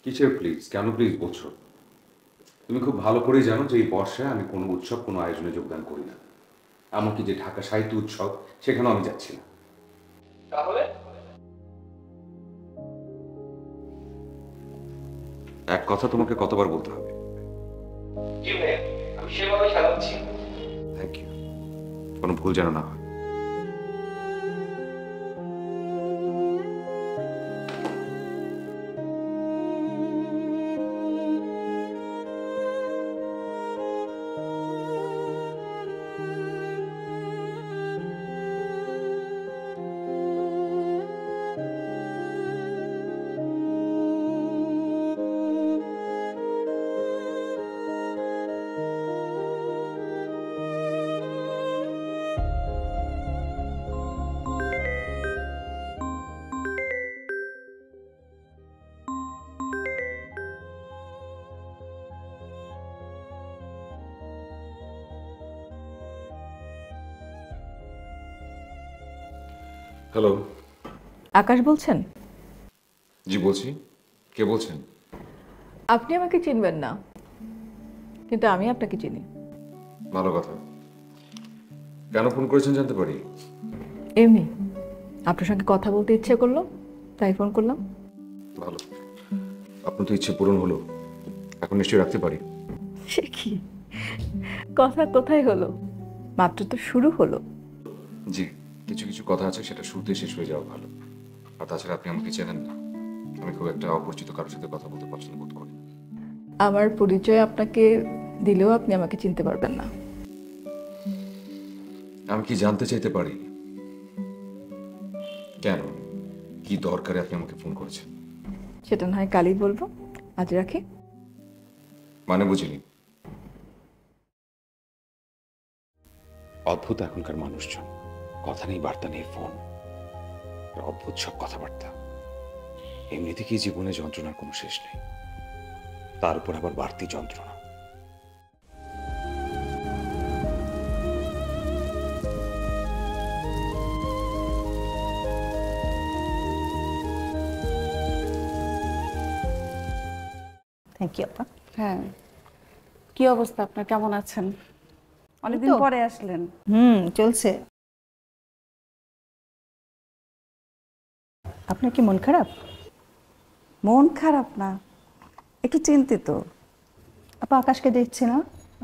কিসের প্লিজ? কেন প্লিজ বলছো? তুমি খুব ভালো করেই জানো যে এই বর্ষায় আমি কোনো উৎসব, কোনো আয়োজনে যোগদান করি না। এমনকি যে ঢাকা সাহিত্য উৎসব, সেখানেও আমি যাচ্ছি না। তাহলে এক কথা তোমাকে কতবার বলতে হবে? জি ভাইয়া, আমি সেভাবে চালাচ্ছি। Thank you. কোনো ভুল যেন না হয়। হ্যালো। আকাশ বলছেন? জি বলছি। কে বলছেন? আপনি আমাকে চিনবেন না, কিন্তু আমি আপনাকে চিনি। ভালো কথা। কেন ফোন করেছেন জানতে পারি? এমনি আপনার সঙ্গে কথা বলতে ইচ্ছে করলো, তাই ফোন করলাম। ভালো। আপনার তো ইচ্ছে পূরণ হলো। এখন নিশ্চয়ই রাখতে পারি। সে কি কথা, কোথায় হলো? মাত্র তো শুরু হলো। জি, কিছু কিছু কথা আছে সেটা শুরুতে শেষ হয়ে যাওয়া ভালো। আর তাছাড়া আপনি আমাকে চেনেন না। আমি খুব একটা অপরিচিত কারোর সাথে কথা বলতে পছন্দ বোধ করি। আমার পরিচয় আপনাকে দিলেও আপনি আমাকে চিনতে পারবেন না। আমি কি জানতে চাইতে পারি কেন, কি দরকারে আপনি আমাকে ফোন করেছেন? সেটা না হয় কালই বলবো, আজ রাখি। মানে বুঝিনি। অদ্ভুত এখনকার মানুষজন, কথা নেই, বার্তা নেই, ফোন, অদ্ভুত সব কথাবার্তা। এমনিতে কি জীবনে যন্ত্রণার কোনো শেষ নেই, তার উপর আবার বাড়তি যন্ত্রণা। থ্যাংক ইউ আপা। হ্যাঁ, কি অবস্থা আপনার? কেমন আছেন? অনেকদিন তো। পরে আসলেন। চলছে। আপনার কি মন খারাপ? মন খারাপ না, একটু চিন্তিত। আপা আকাশকে দেখছি না,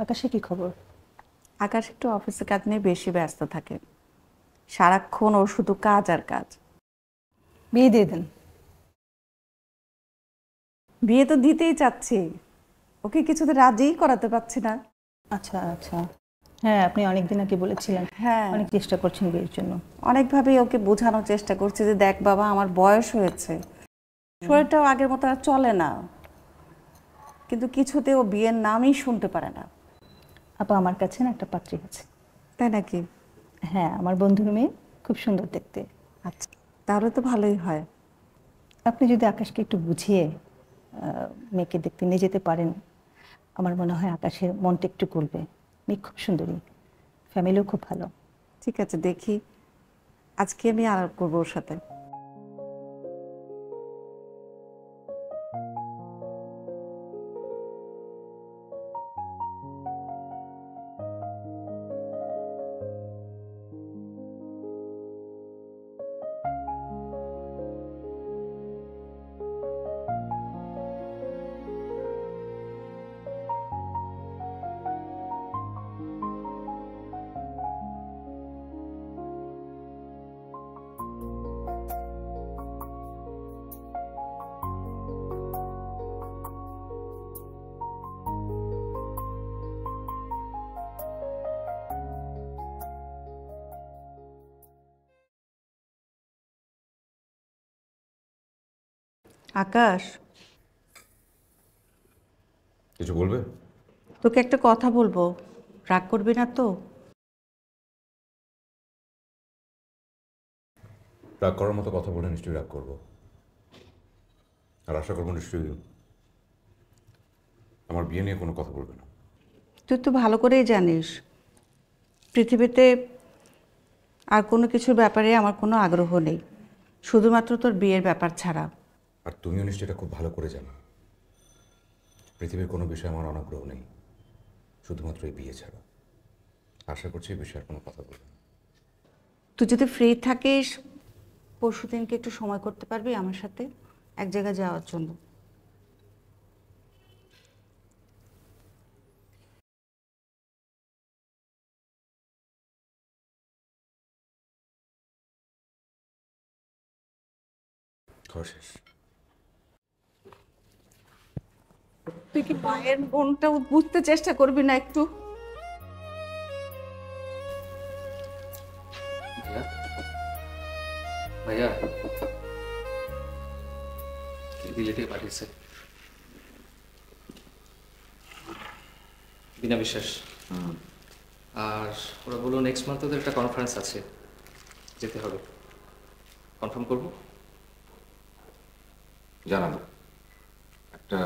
আকাশে কি খবর? আকাশ একটু অফিসের কাজ নিয়ে বেশি ব্যস্ত থাকে, সারাক্ষণ ওর শুধু কাজ আর কাজ। বিয়ে দিয়ে দেন। বিয়ে তো দিতেই চাচ্ছি, ওকে কিছুতে রাজিই করাতে পারছি না। আচ্ছা আচ্ছা, হ্যাঁ আপনি অনেকদিন আগে বলেছিলেন। হ্যাঁ, অনেক চেষ্টা করছেন বিয়ের জন্য। অনেকভাবেই ওকে বোঝানোর চেষ্টা করছি যে দেখ বাবা, আমার বয়স হয়েছে, শরীরটাও আগের মতো আর চলে না, কিন্তু কিছুতে ও বিয়ের নামই শুনতে পারে না। আপা আমার কাছে না একটা পাত্রী আছে। তাই নাকি? হ্যাঁ, আমার বন্ধুর মেয়ে, খুব সুন্দর দেখতে। আচ্ছা, তাহলে তো ভালোই হয়। আপনি যদি আকাশকে একটু বুঝিয়ে মেয়েকে দেখতে নিয়ে যেতে পারেন, আমার মনে হয় আকাশের মনটা একটু গলবে। মেয়ে খুব সুন্দরী, ফ্যামিলিও খুব ভালো। ঠিক আছে, দেখি আজকে আমি আলাপ করবো ওর সাথে। আকাশ, কিছু বলবে? তোকে একটা কথা বলবো, রাগ করবি না তো? রাগ করার মতো কথা বলে নিশ্চয়ই রাগ করবো, আর আশা করবো নিশ্চয়ই আমার বিয়ে নিয়ে কোনো কথা বলবে না। তুই তো ভালো করেই জানিস পৃথিবীতে আর কোনো কিছুর ব্যাপারে আমার কোনো আগ্রহ নেই, শুধুমাত্র তোর বিয়ের ব্যাপার ছাড়া। আর তুমিও নিশ্চয়ই এটা খুব ভালো করে জানো পৃথিবীর কোনো বিষয়ে আমার অনাগ্রহ নেই, শুধুমাত্র এই বিয়ে ছাড়া। আশা করছি এই বিষয়ে আর কোনো কথা বলবো না। তুই যদি ফ্রি থাকিস পরশু দিনকে একটু সময় করতে পারবি আমার সাথে এক জায়গায় যাওয়ার জন্য? খাওয়া শেষ? তুই কি মায়ের বোনটা বুঝতে চেষ্টা করবি না একটু? ভাইয়া ভাইয়া রিলেটিভ পাঠিয়েছে, বিনা বিশ্বাস। আর ওরা বললো নেক্সট মান্থ ওদের একটা কনফারেন্স আছে, যেতে হবে। কনফার্ম করবো? জানাবো, একটা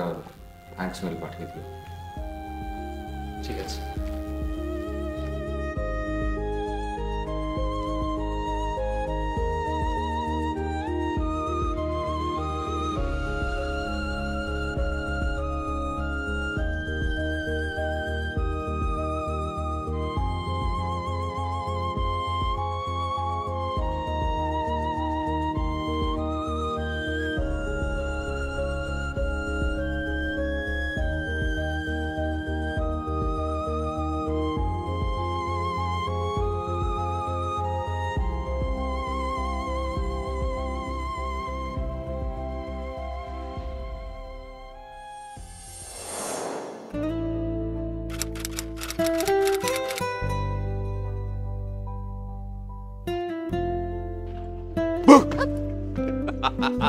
থ্যাঙ্কস মেল পাঠিয়ে দিও। ঠিক আছে।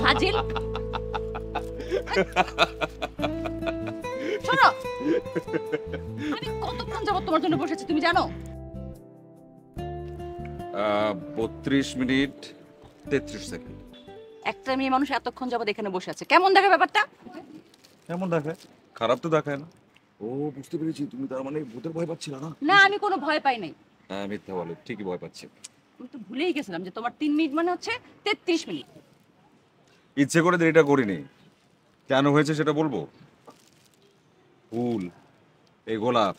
ফাজিল, শোনো, আমি কতক্ষণ যাবত তোমার জন্য বসেছি তুমি জানো? 32 মিনিট 33 সেকেন্ড। একটা মেয়ে মানুষ এতক্ষণ যাবত এখানে বসে আছে, কেমন দেখে ব্যাপারটা? কেমন দেখায়? খারাপ তো দেখায় না। ও বুঝতে পেরেছি, তুমি তার মানে ভূতের ভয় পাচ্ছিলা না? না, আমি কোনো ভয় পাই নাই। হ্যাঁ মিথ্যা বলে, ঠিকই ভয় পাচ্ছি। আমি তো ভুলেই গেছিলাম যে তোমার 3 মিনিট মানে হচ্ছে 33 মিনিট। ইচ্ছে করে দেরিটা করিনি। কেন হয়েছে সেটা বলবো? ফুল, এই গোলাপ,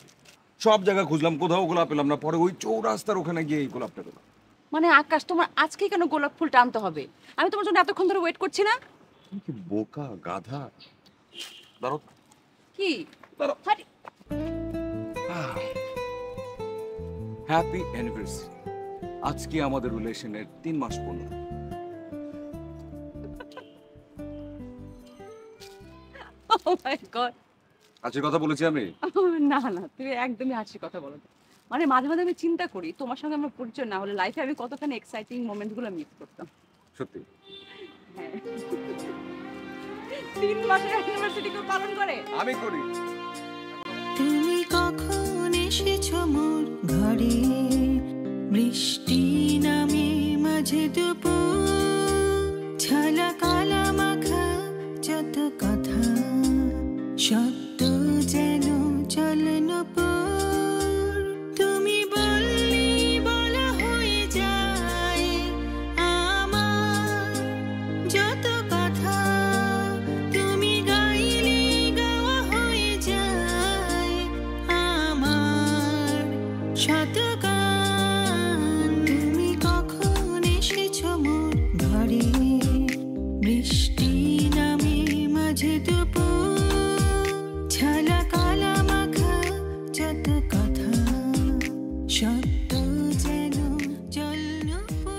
সব জায়গায় খুঁজলাম, কোথাও গোলাপ পেলাম না। পরে ওই চৌরাস্তার ওখানে গিয়ে এই গোলাপটা পেলাম। মানে আকাশ, তোমার আজকে কেন গোলাপ ফুল টানতে হবে? আমি তোমার জন্য এতক্ষণ ধরে ওয়েট করছি না। তুমি কি বোকা গাধা? দাঁড়াও কি? দাঁড়াও। হাঁটি। Happy anniversary. আজকে আমাদের রিলেশনের 3 মাস পূর্ণ। Oh my God! আজকের কথা বলেছি আমি? না না, তুমি একদমই হাসির কথা বলো না। মানে মাঝে মাঝে আমি চিন্তা করি তোমার সঙ্গে আমার পরিচয় না হলে লাইফে আমি কতখানি এক্সাইটিং মোমেন্টগুলো মিস করতাম। সত্যি? হ্যাঁ। 3 মাসের অ্যানিভার্সারি কেউ পালন করে? আমি করি। তুমি কখন এসেছো মোর ঘরে, বৃষ্টি নামে মাঝে দুপুর, ছালা কালা মাখা যত কথা, সত্য যেন চলনপুর। তুমি বললি বলা হয়ে যায় আমার যত কথা, তুমি গাইলে গাওয়া হয়ে যায় আমার শত গান। তুমি কখন এসেছো মোর ঘরে, বৃষ্টি নামে মাঝে দুপুর, ছালা কালা মাখা যত কথা, সত্য যেন জলনপুর।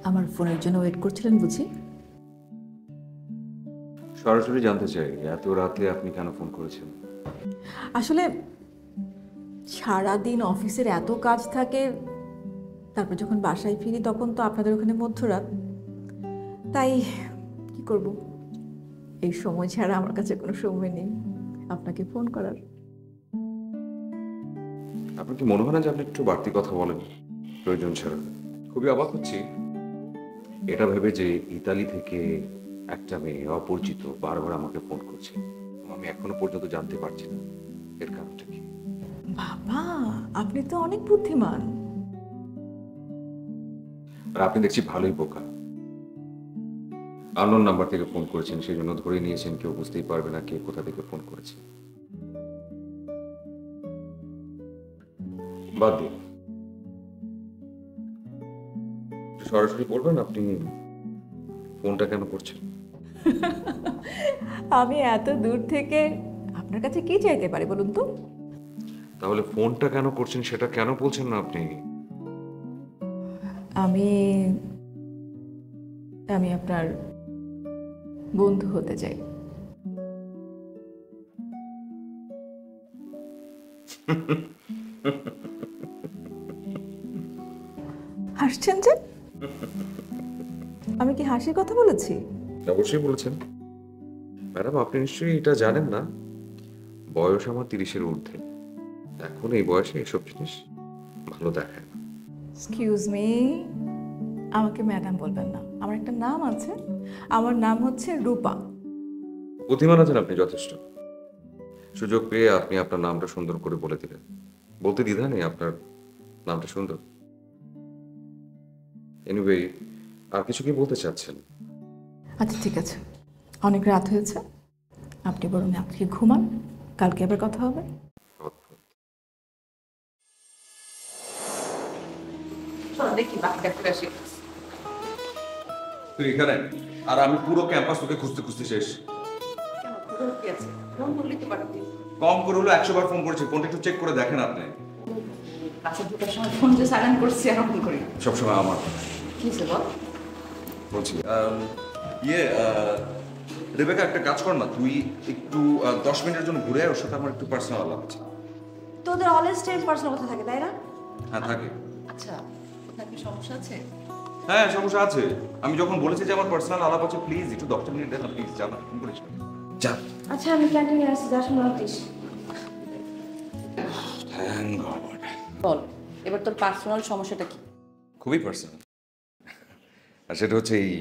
আমার ফোনের জন্য ওয়েট করছিলেন বুঝি? সরাসরি জানতে চাই এত রাতে আপনি কেন ফোন করেছেন? আসলে সারাদিন অফিসের এত কাজ থাকে, তারপর যখন বাসায় ফিরি তখন তো আপনাদের ওখানে মধ্যরাত। তাই কি করব, এই সময় ছাড়া আমার কাছে কোনো সময় নেই আপনাকে ফোন করার। আপনার কি মনে হয় না যে আপনি একটু বাড়তি কথা বলেন প্রয়োজন ছাড়া? খুবই অবাক হচ্ছি এটা ভেবে যে ইতালি থেকে একটা মেয়ে অপরিচিত বারবার আমাকে ফোন করছে। আমি এখনো পর্যন্ত জানতে পারছি না এর কারণটা কি। বাবা, আপনি তো অনেক বুদ্ধিমান। আর আপনি দেখছি ভালোই বোকা। আননোন নাম্বার থেকে ফোন করেছেন, সেই জন্য ধরে নিয়েছেন কেউ বুঝতেই পারবে না কে কোথা থেকে ফোন করেছে। বাদ দিন, সরাসরি বলবেন আপনি ফোনটা কেন করছেন? আমি এত দূর থেকে আপনার কাছে কি চাইতে পারি বলুন তো? তাহলে ফোনটা কেন করছেন সেটা কেন বলছেন না আপনি? আমি আমি আপনার বন্ধু হতে চাই। হাসছেন যে? আমি কি হাসির কথা বলেছি? অবশ্যই বলেছেন ম্যাডাম। আপনি নিশ্চয়ই এটা জানেন না, বয়স আমার 30-এর ঊর্ধ্বে। এখন এই বয়সে এসব জিনিস ভালো দেখায় না। এক্সকিউজ মি, আমাকে ম্যাডাম বলবেন না, আমার একটা নাম আছে, আমার নাম হচ্ছে রূপা। বুদ্ধিমান আছেন আপনি যথেষ্ট। সুযোগ পেয়ে আপনি আপনার নামটা সুন্দর করে বলে দিলেন। বলতে দ্বিধা নেই আপনার নামটা সুন্দর। এনিওয়ে, আর কিছু কি বলতে চাচ্ছেন? আচ্ছা ঠিক আছে, অনেক রাত হয়েছে, আপনি বরং আজকে ঘুমান, কালকে আবার কথা হবে। চলো দেখি বাকিটা করে আসি। তুই এখানে আর আমি পুরো ক্যাম্পাস তোকে খুঁজতে খুঁজতে শেষ। কেন খবর কি আছে? ফোন করলেই তো পারতি। কম করে হলো 100 বার ফোন করেছি, ফোনটা একটু চেক করে দেখেন আপনি। ক্লাসে ঢোকার সময় ফোন যে সাইলেন্ট করছি এখন ফোন করি। সবসময় আমার কি হয়েছে বল? বলছি রেবেকা, একটা কাজ কর না, তুই একটু 10 মিনিটের জন্য ঘুরে আয়, ওর সাথে আমার একটু পার্সোনাল আলাপ আছে। তোদের অলওয়েজ টাইম পার্সোনাল কথা থাকে, তাই না? হ্যাঁ থাকে। আচ্ছা, কোথায় কি সমস্যা আছে? হ্যাঁ সমস্যা আছে। আমি যখন বলেছি যে আমার পার্সোনাল আলাপ আছে, প্লিজ একটু 10 মিনিট দেন না, প্লিজ। যা না, ফোন করিস না। যা। আচ্ছা আমি ক্যান্টিনে আসছি, যার সময় আসিস। Thank god. বল, এবার তোর পার্সোনাল সমস্যাটা কি? খুবই পার্সোনাল। আর সেটা হচ্ছে এই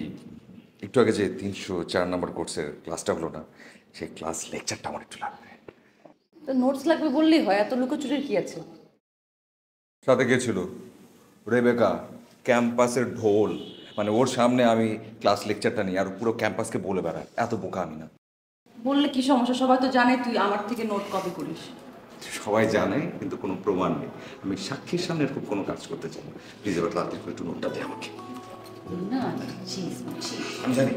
একটু আগে যে 304 নম্বর কোর্সের ক্লাসটা হলো না, সেই ক্লাস লেকচারটা আমার একটু লাগবে। তো নোটস লাগবে বললেই হয়, এত লুকোচুরির কি আছে? সাথে গেছিল রেবেকা, ক্যাম্পাসের ঢোল। মানে ওর সামনে আমি ক্লাস লেকচারটা নিই আর পুরো ক্যাম্পাসকে বলে বেড়াই। এত বোকা আমি না। বললে কি সমস্যা? সবাই তো জানে তুই আমার থেকে নোট কপি করিস। সবাই জানে, কিন্তু কোনো প্রমাণ নেই। আমি সাক্ষীর সামনে এরকম কোনো কাজ করতে চাই না। প্লিজ এবার তাড়াতাড়ি করে একটু নোটটা দে আমাকে। না চিজ চিজ। আমি জানি।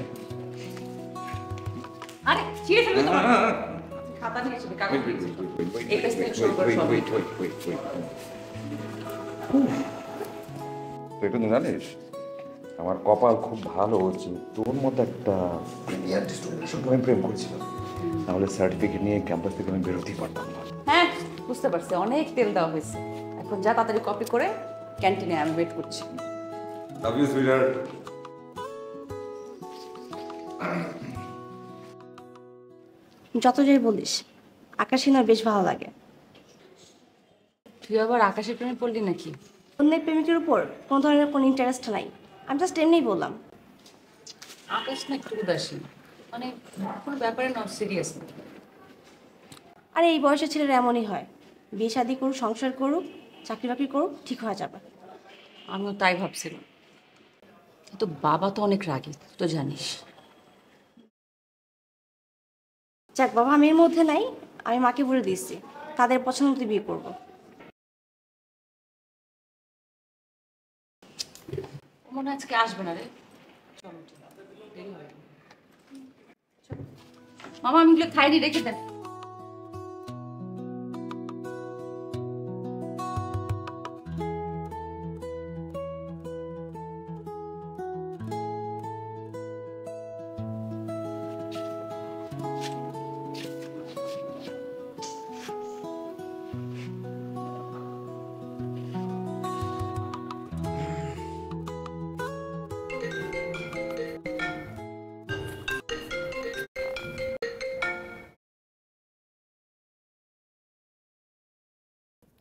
আরে চিজ আমি তোমার খাতা নিয়ে এসে কাগজ দিয়েছি। এই পেজ থেকে শুরু করে সব। তুই একটু জানিস আমার কপাল খুব ভালো হচ্ছে, তোর মতো একটা ব্রিলিয়ান্ট স্টুডেন্টের সঙ্গে আমি প্রেম করেছিলাম। নাহলে সার্টিফিকেট নিয়ে ক্যাম্পাস থেকে আমি বেরোতেই পারতাম না। হ্যাঁ বুঝতে পারছি, অনেক তেল দেওয়া হয়েছে। এখন যা তাড়াতাড়ি কপি করে ক্যান্টিনে, আমি ওয়েট করছি। Love you sweeter. যত যাই বলিস, আকাশই না বেশ ভালো লাগে। তুই আবার আকাশের প্রেমে পড়লি নাকি? অন্যের প্রেমিকের উপর কোনো ধরনের কোনো ইন্টারেস্ট নাই, আমি জাস্ট এমনিই বললাম। আকাশ না একটু উদাসীন, মানে কোনো ব্যাপারে নট সিরিয়াস না। আর এই বয়সের ছেলেরা এমনই হয়, বিয়ে শাদি করুক, সংসার করুক, চাকরি বাকরি করুক, ঠিক হয়ে যাবে। আমিও তাই ভাবছিলাম। তো বাবা তো অনেক রাগী, তুই তো জানিস। যাক বাবা, আমি এর মধ্যে নাই, আমি মাকে বলে দিয়েছি তাদের পছন্দ মতো বিয়ে করবো। ও মনে হয় আজকে আসবে না রে। চলো দেরি হবে। মামা আমি এগুলো খাইনি, রেখে দেন।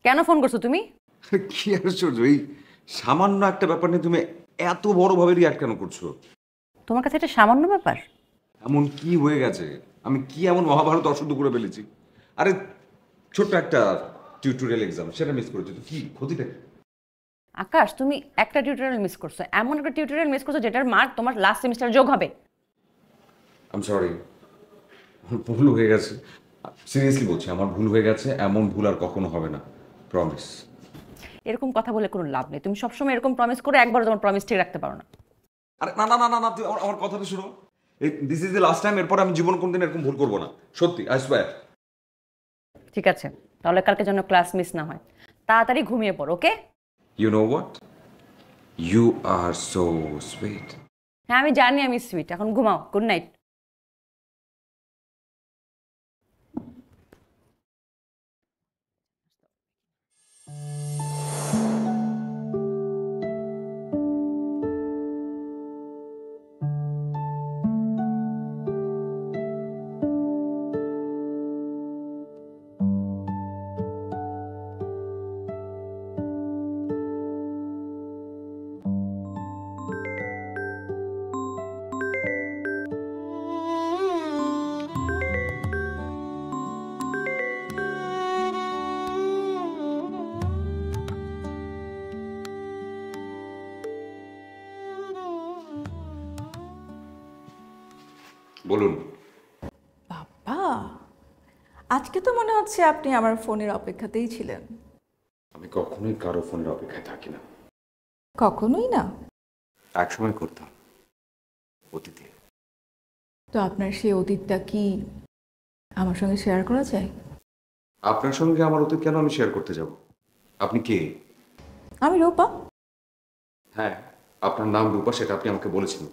কেন ফোন করছো তুমি? কি আশ্চর্য, এই সামান্য একটা ব্যাপার নিয়ে তুমি এত বড়ভাবে রিয়াক্ট কেন করছো? তোমার কাছে এটা সামান্য ব্যাপার? এমন কি হয়ে গেছে? আমি কি এমন মহাভারত অশুদ্ধ করে ফেলেছি? আরে ছোট্ট একটা টিউটোরিয়াল এক্সাম, সেটা মিস করেছি তো কি ক্ষতিটা কি? আকাশ, তুমি একটা টিউটোরিয়াল মিস করছো, এমন একটা টিউটোরিয়াল মিস করছো যেটার মার্ক তোমার লাস্ট সেমিস্টারে যোগ হবে। আম সরি, ভুল হয়ে গেছে, সিরিয়াসলি বলছি, আমার ভুল হয়ে গেছে, এমন ভুল আর কখনো হবে না, প্রমিস। এরকম কথা বলে কোনো লাভ নেই, তুমি সবসময় এরকম প্রমিস করে একবার তোমার প্রমিস ঠিক রাখতে পারো না। আরে না না না না না, তুই আমার কথাটা শুনো, this is the last time, এরপর আমি জীবন কোনদিন এরকম ভুল করবো না, সত্যি, আই সোয়্যার। ঠিক আছে, তাহলে কালকে যেন ক্লাস মিস না হয়, তাড়াতাড়ি ঘুমিয়ে পড়ো, okay? You know what, you are so sweet. হ্যাঁ আমি জানি আমি সুইট, এখন ঘুমাও, গুড নাইট। বলুন। বাবা, আজকে তো মনে হচ্ছে আপনি আমার ফোনের অপেক্ষাতেই ছিলেন। আমি কখনোই কারো ফোনের অপেক্ষায় থাকি না। কখনোই না? একসময় করতাম, অতীতে। তো আপনার সেই অতীতটা কি আমার সঙ্গে শেয়ার করা যায়? আপনার সঙ্গে আমার অতীত কেন আমি শেয়ার করতে যাব? আপনি কে? আমি রূপা। হ্যাঁ, আপনার নাম রূপা, সেটা আপনি আমাকে বলেছেন।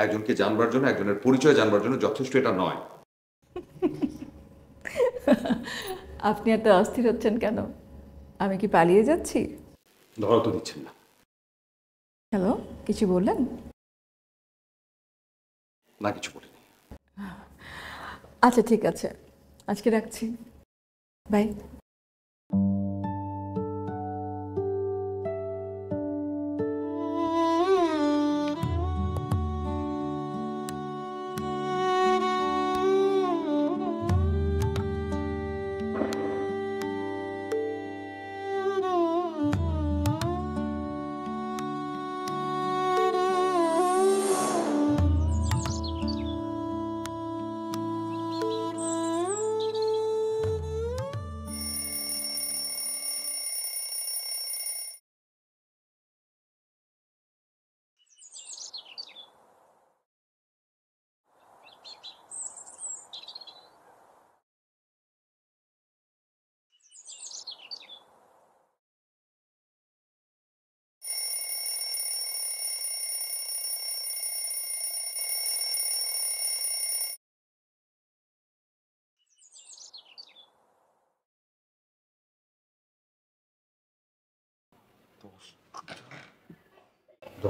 একজনকে জানবার জন্য, একজনের পরিচয় জানবার জন্য যথেষ্ট এটা নয়। আপনি এত অস্থির হচ্ছেন কেন? আমি কি পালিয়ে যাচ্ছি? ধরা তো দিচ্ছেন না। হ্যালো, কিছু বললেন? না, কিছু বলিনি। আচ্ছা ঠিক আছে, আজকে রাখছি, বাই।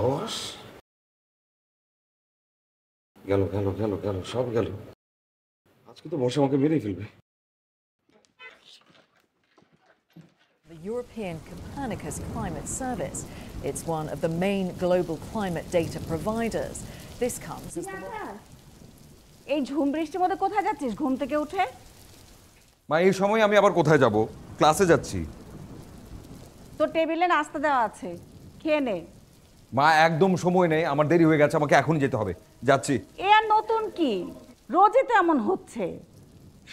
দশ গেল গেল গেল গেল, সব গেল। আজকে তো বর্ষা আমাকে মেরেই ফেলবে। The European Copernicus Climate Service. It's one of the main global climate data providers. This comes as the এই ঝুম বৃষ্টির মধ্যে কোথায় যাচ্ছিস ঘুম থেকে উঠে? মা, এই সময় আমি আবার কোথায় যাব? ক্লাসে যাচ্ছি। তোর টেবিলে নাস্তা দেওয়া আছে, খেয়ে নে। মা, একদম সময় নেই, আমার দেরি হয়ে গেছে, আমাকে এখনই যেতে হবে, যাচ্ছি। এ আর নতুন কি, রোজই তো এমন হচ্ছে।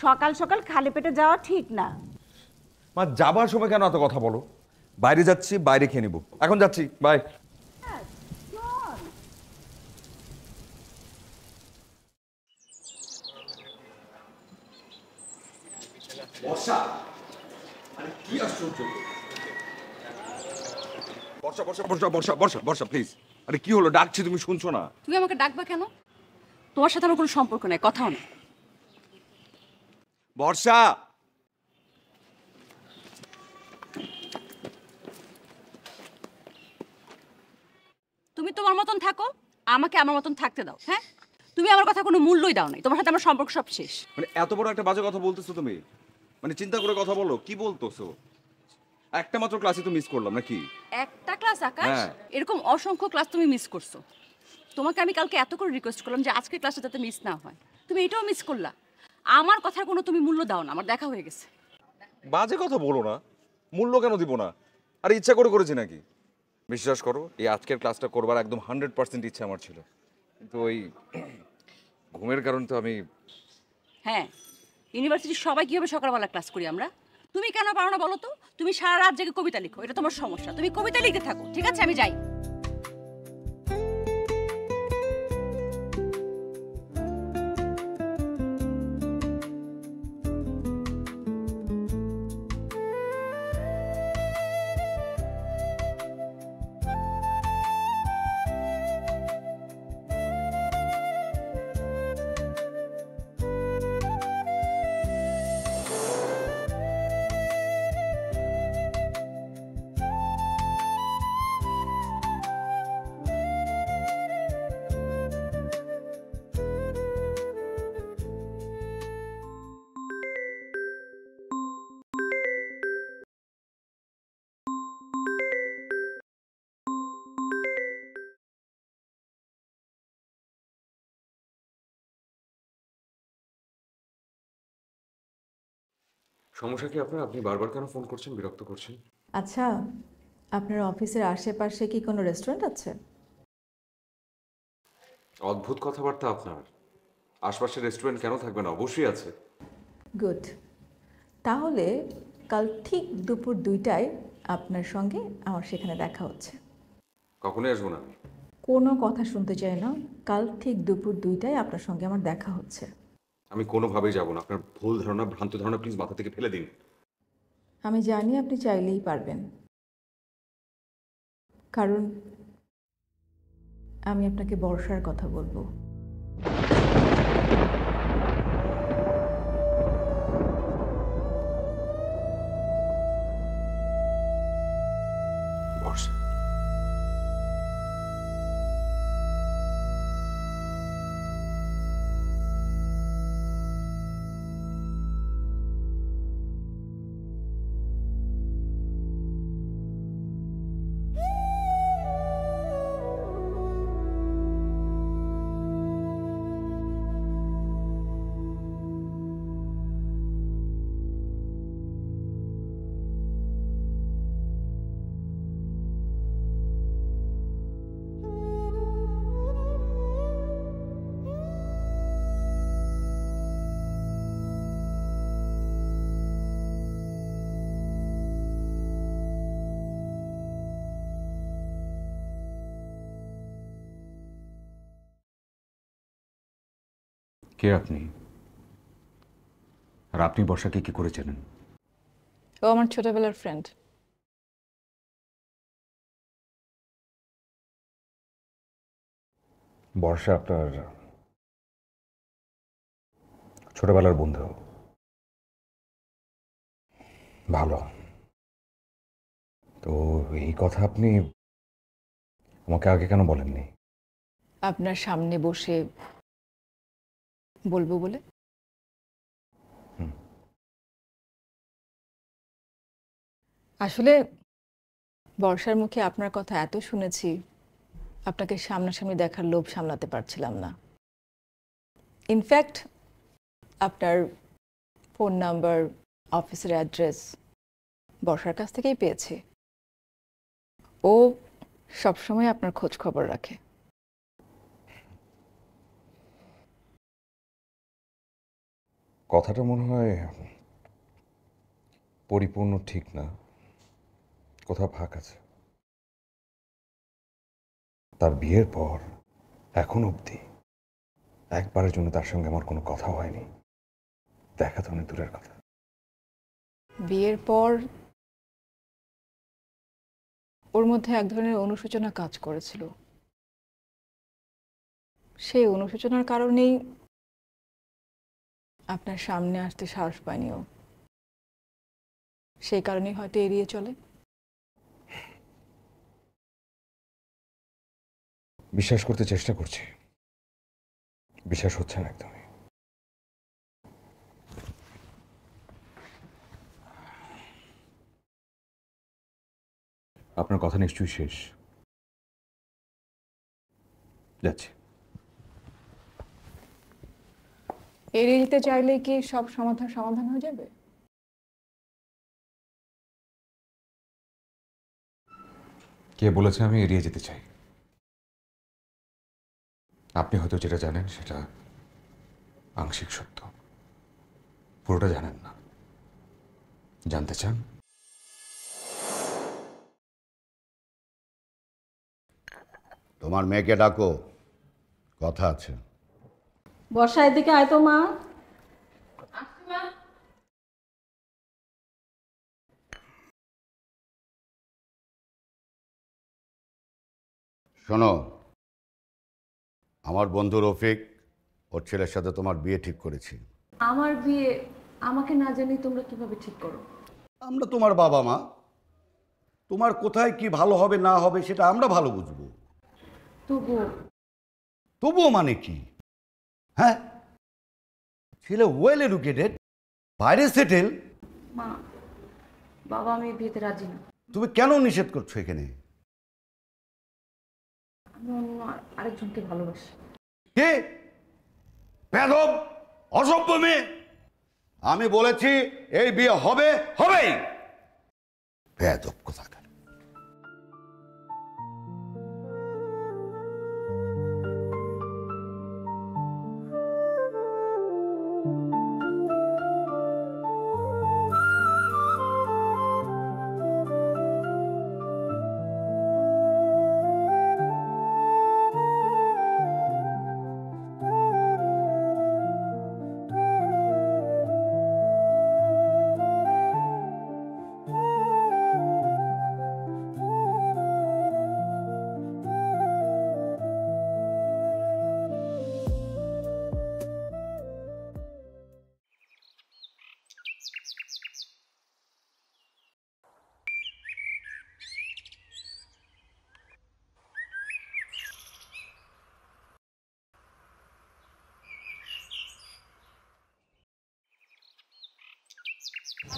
সকাল সকাল খালি পেটে যাওয়া ঠিক না। মা, যাবার সময় কেন এত কথা বলো? বাইরে যাচ্ছি, বাইরে খেয়ে নেবো, এখন যাচ্ছি, বাই। বর্ষা, আরে কি আশ্চর্য! বর্ষা বর্ষা বর্ষা বর্ষা বর্ষা বর্ষা প্লিজ। আরে কি হলো, ডাকছি তুমি শুনছো না? তুমি আমাকে ডাকবা কেন? তোমার সাথে আমার কোনো সম্পর্ক নাই, কথাও না। বর্ষা, তুমি তোমার মতন থাকো, আমাকে আমার মতন থাকতে দাও। হ্যাঁ, তুমি আমার কথা কোনো মূল্যই দাও নাই, তোমার সাথে আমার সম্পর্ক সব শেষ। মানে এত বড় একটা বাজে কথা বলতেছো তুমি? মানে চিন্তা করে কথা বলো, কি বলতেছো? একটা মাত্র ক্লাসে তো মিস করলাম নাকি? একটা ক্লাস আকাশ? হ্যাঁ। এরকম অসংখ্য ক্লাস তুমি মিস করছো। তোমাকে আমি কালকে এত করে রিকোয়েস্ট করলাম যে আজকের ক্লাসটা যাতে মিস না হয়, তুমি এটাও মিস করলা। আমার কথার কোনো তুমি মূল্য দাও না, আমার দেখা হয়ে গেছে। বাজে কথা বলো না, মূল্য কেন দিব না? আর ইচ্ছা করে করেছি নাকি? বিশ্বাস করো, এই আজকের ক্লাসটা করবার একদম 100% ইচ্ছা আমার ছিল, কিন্তু ওই ঘুমের কারণে তো আমি। হ্যাঁ, ইউনিভার্সিটির সবাই কীভাবে সকালবেলা ক্লাস করি আমরা, তুমি কেন পারো না বলো তো? তুমি সারা রাত জেগে কবিতা লিখো, এটা তোমার সমস্যা। তুমি কবিতা লিখতে থাকো, ঠিক আছে? আমি যাই। সমস্যা কি আপনার? আপনি বারবার কেন ফোন করছেন, বিরক্ত করছেন? আচ্ছা, আপনার অফিসের আশেপাশে কি কোনো রেস্টুরেন্ট আছে? অদ্ভুত কথাবার্তা আপনার। আশপাশে রেস্টুরেন্ট কেন থাকবে না? অবশ্যই আছে। গুড। তাহলে কাল ঠিক দুপুর 2টায় আপনার সঙ্গে আমার সেখানে দেখা হচ্ছে। কখনোই আসবো না। কোনো কথা শুনতে চাই না, কাল ঠিক দুপুর 2টায় আপনার সঙ্গে আমার দেখা হচ্ছে। আমি কোনোভাবেই যাব না। আপনার ভুল ধারণা, ভ্রান্ত ধারণা প্লিজ মাথা থেকে ফেলে দিন। আমি জানি আপনি চাইলেই পারবেন, কারণ আমি আপনাকে বর্ষার কথা বলবো। বর্ষা? কে আপনি? আর আপনি বর্ষাকে কি করে চেনেন? ও আমার ছোটবেলার ফ্রেন্ড। বর্ষা আপনার ছোটবেলার বন্ধু? ভালো। তো এই কথা আপনি আমাকে আগে কেন বলেননি? আপনার সামনে বসে বলবো বলে। আসলে বর্ষার মুখে আপনার কথা এত শুনেছি, আপনাকে সামনাসামনি দেখার লোভ সামলাতে পারছিলাম না। ইনফ্যাক্ট আপনার ফোন নাম্বার, অফিসের অ্যাড্রেস বর্ষার কাছ থেকেই পেয়েছি। ও সবসময় আপনার খোঁজ খবর রাখে। কথাটা মনে হয় পরিপূর্ণ ঠিক না, কোথাও ফাঁক আছে। তার বিয়ের পর এখন অবধি একবারের জন্য তার সঙ্গে আমার কোনো কথা হয়নি, দেখা তো অনেক দূরের কথা। বিয়ের পর ওর মধ্যে এক ধরনের অনুশোচনা কাজ করেছিল। সেই অনুশোচনার কারণেই আপনার সামনে আসতে সাহস পায়নি ও। সেই কারণেই হয়তো এড়িয়ে চলে। বিশ্বাস করতে চেষ্টা করছি, বিশ্বাস হচ্ছে না একদমই। আপনার কথা নিশ্চয়ই শেষ। যাচ্ছি। এড়িয়ে যেতে চাইলে কি সব সমাধান হয়ে যাবে? কে বলেছে আমি এড়িয়ে যেতে চাই? আপনি হয়তো যেটা জানেন সেটা আংশিক সত্য, পুরোটা জানেন না। জানতে চান? তোমার মেয়েকে ডাকো, কথা আছে। বর্ষার দিকে আয় তো মা। শোনো, আমার বন্ধু রফিক ওর ছেলের সাথে তোমার বিয়ে ঠিক করেছি। আমার বিয়ে আমাকে না জানি তোমরা কিভাবে ঠিক করো? আমরা তোমার বাবা মা, তোমার কোথায় কি ভালো হবে না হবে সেটা আমরা ভালো বুঝবো। তবুও মানে কি? হ্যাঁ, ছেলে ওয়েল এডুকেটেড, বাইরে সেটেল। মা, বাবা আমি বিয়েতে রাজি না। তুমি কেন নিষেধ করছো এখানে? আমি অন্য আরেকজনকে ভালোবাসি। কে? বেয়াদব, অসভ্য মেয়ে। আমি বলেছি এই বিয়ে হবে, হবেই। বেয়াদব কোথাকার।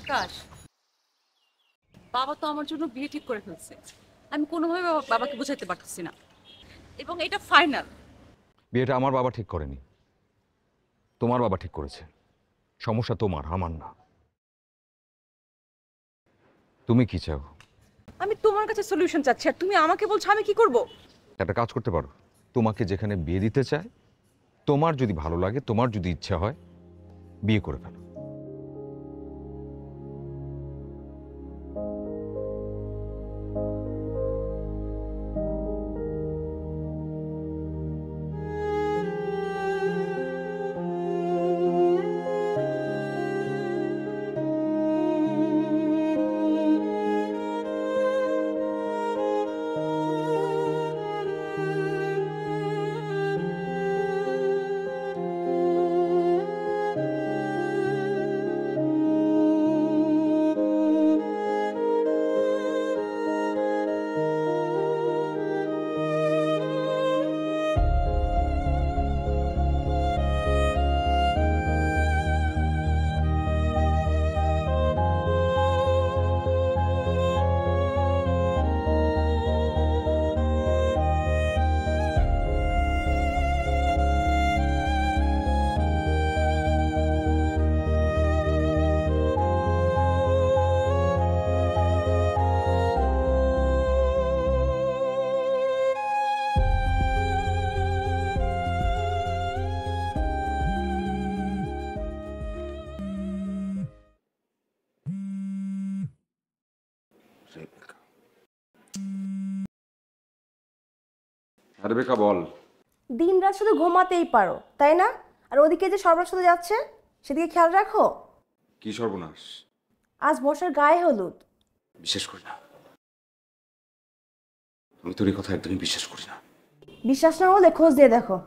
আকাশ, বাবা তো আমার জন্য বিয়ে ঠিক করে ফেলছে। আমি কোনোভাবে বাবাকে বোঝাতে পারতেছি না, এবং এটা ফাইনাল। বিয়েটা আমার বাবা ঠিক করেনি, তোমার বাবা ঠিক করেছে। সমস্যা তোমার, আমার না। তুমি কি চাও? আমি তোমার কাছে সলিউশন চাচ্ছি, আর তুমি আমাকে বলছো আমি কি করব? একটা কাজ করতে পারো, তোমাকে যেখানে বিয়ে দিতে চায়, তোমার যদি ভালো লাগে, তোমার যদি ইচ্ছা হয়, বিয়ে করে ফেলো। রেবেকা বল। দিন রাত শুধু ঘুমাতেই পারো তাই না? আর ওদিকে যে সর্বনাশ হতে যাচ্ছে সেদিকে খেয়াল রাখো। কি সর্বনাশ? আজ বর্ষার গায়ে হলুদ। বিশ্বাস করি না, আমি তোর এই কথা একদমই বিশ্বাস করি না। বিশ্বাস না হলে খোঁজ দিয়ে দেখো।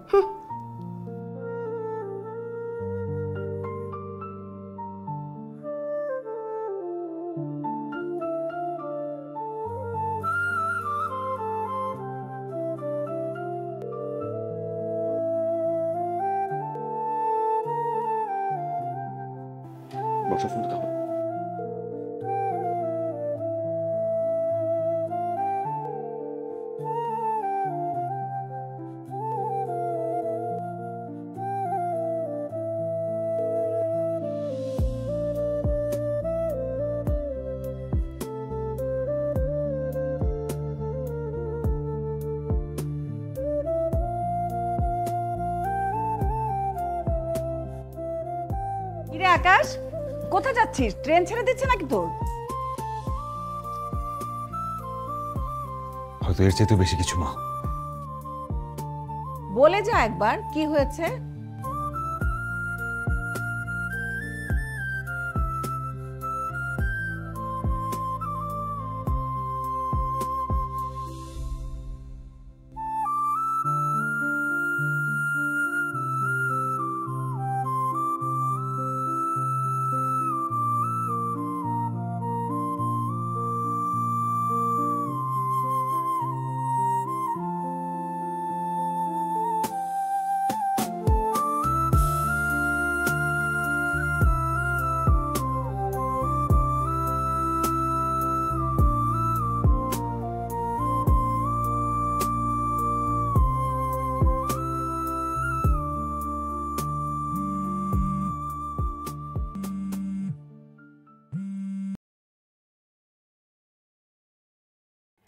বর্ষা ফোন দাও। আকাশ কোথায় যাচ্ছিস? ট্রেন ছেড়ে দিচ্ছে নাকি তোর? হয়তো এর চেয়ে বেশি কিছু মা। বলে যা একবার কি হয়েছে।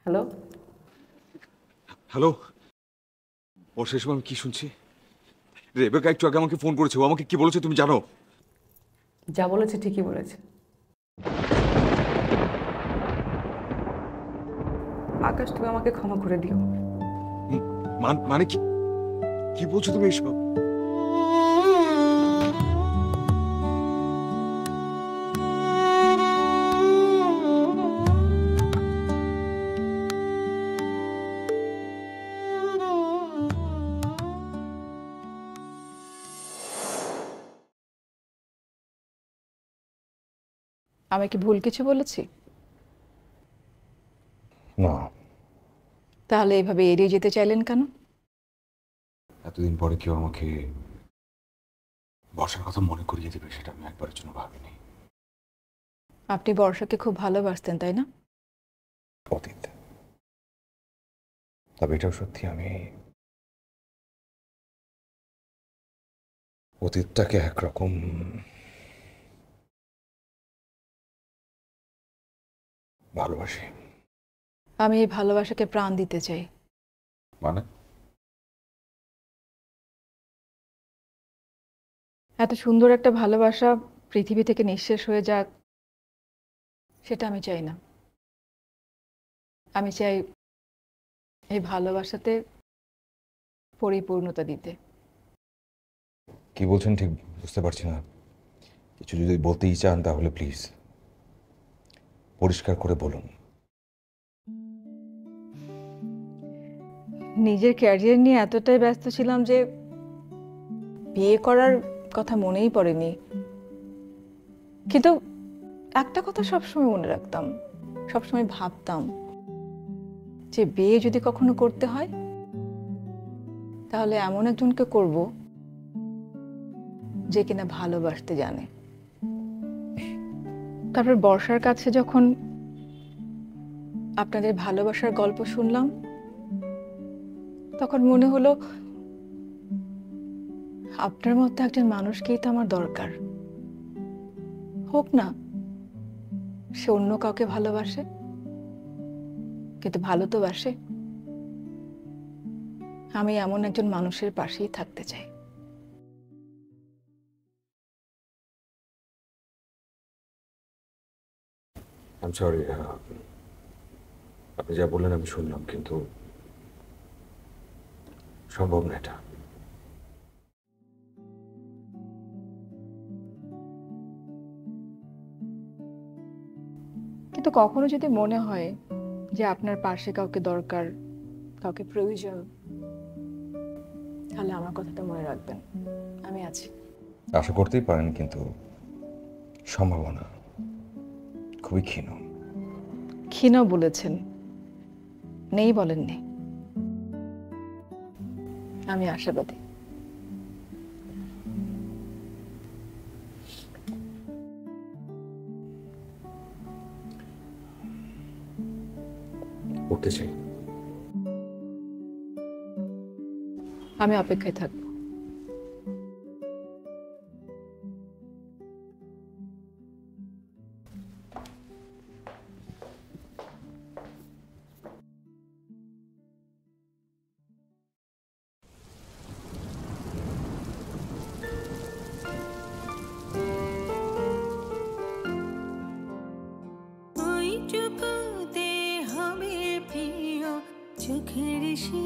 হ্যালো হ্যালো, ওর শেষ আমি কি শুনছি? রেবেকা একটু আগে আমাকে ফোন করেছে। ও আমাকে কি বলেছে তুমি জানো? যা বলেছে ঠিকই বলেছে। আকাশ, তুমি আমাকে ক্ষমা করে দিও। মানে কি কি বলছো তুমি এসব? আমি কি ভুল কিছু বলেছি? না। তাহলে এভাবে এড়িয়ে যেতে চাইলেন কেন? এতদিন পরে কেউ আমাকে বর্ষার কথা মনে করিয়ে দেবে সেটা আমি একবারের জন্য ভাবিনি। আপনি বর্ষাকে খুব ভালোবাসতেন, তাই না? অতীত। তবে এটাও সত্যি, আমি অতীতটাকে একরকম ভালোবাসি। আমি এই ভালোবাসাকে প্রাণ দিতে চাই। মানে? এত সুন্দর একটা ভালোবাসা পৃথিবী থেকে নিঃশেষ হয়ে যাক, সেটা আমি চাই না। আমি চাই এই ভালোবাসাতে পরিপূর্ণতা দিতে। কি বলছেন ঠিক বুঝতে পারছি না। কিছু যদি বলতেই চান তাহলে প্লিজ পরিষ্কার করে বলুন। নিজের ক্যারিয়ার নিয়ে এতটাই ব্যস্ত ছিলাম যে বিয়ে করার কথা মনেই পড়েনি। কিন্তু একটা কথা সবসময় মনে রাখতাম, সবসময় ভাবতাম যে বিয়ে যদি কখনো করতে হয় তাহলে এমন একজনকে করব যে কিনা ভালোবাসতে জানে। তারপর বর্ষার কাছে যখন আপনাদের ভালোবাসার গল্প শুনলাম তখন মনে হলো আপনার মতো একজন মানুষকেই তো আমার দরকার। হোক না সে অন্য কাউকে ভালোবাসে, কিন্তু ভালো তো বাসে। আমি এমন একজন মানুষের পাশেই থাকতে চাই। আই এম সরি, আপনি যা বললেন আমি শুনলাম, কিন্তু সম্ভব না এটা। কিন্তু কখনো যদি মনে হয় যে আপনার পাশে কাউকে দরকার, কাউকে প্রয়োজন, তাহলে আমার কথাটা মনে রাখবেন, আমি আছি। আশা করতেই পারেন, কিন্তু সম্ভাবনা খুবই ক্ষীণ। ক্ষীণ বলেছেন, নেই বলেননি। আমি আশাবাদী। উঠতে চাই। আমি অপেক্ষায় থাকবো। এসে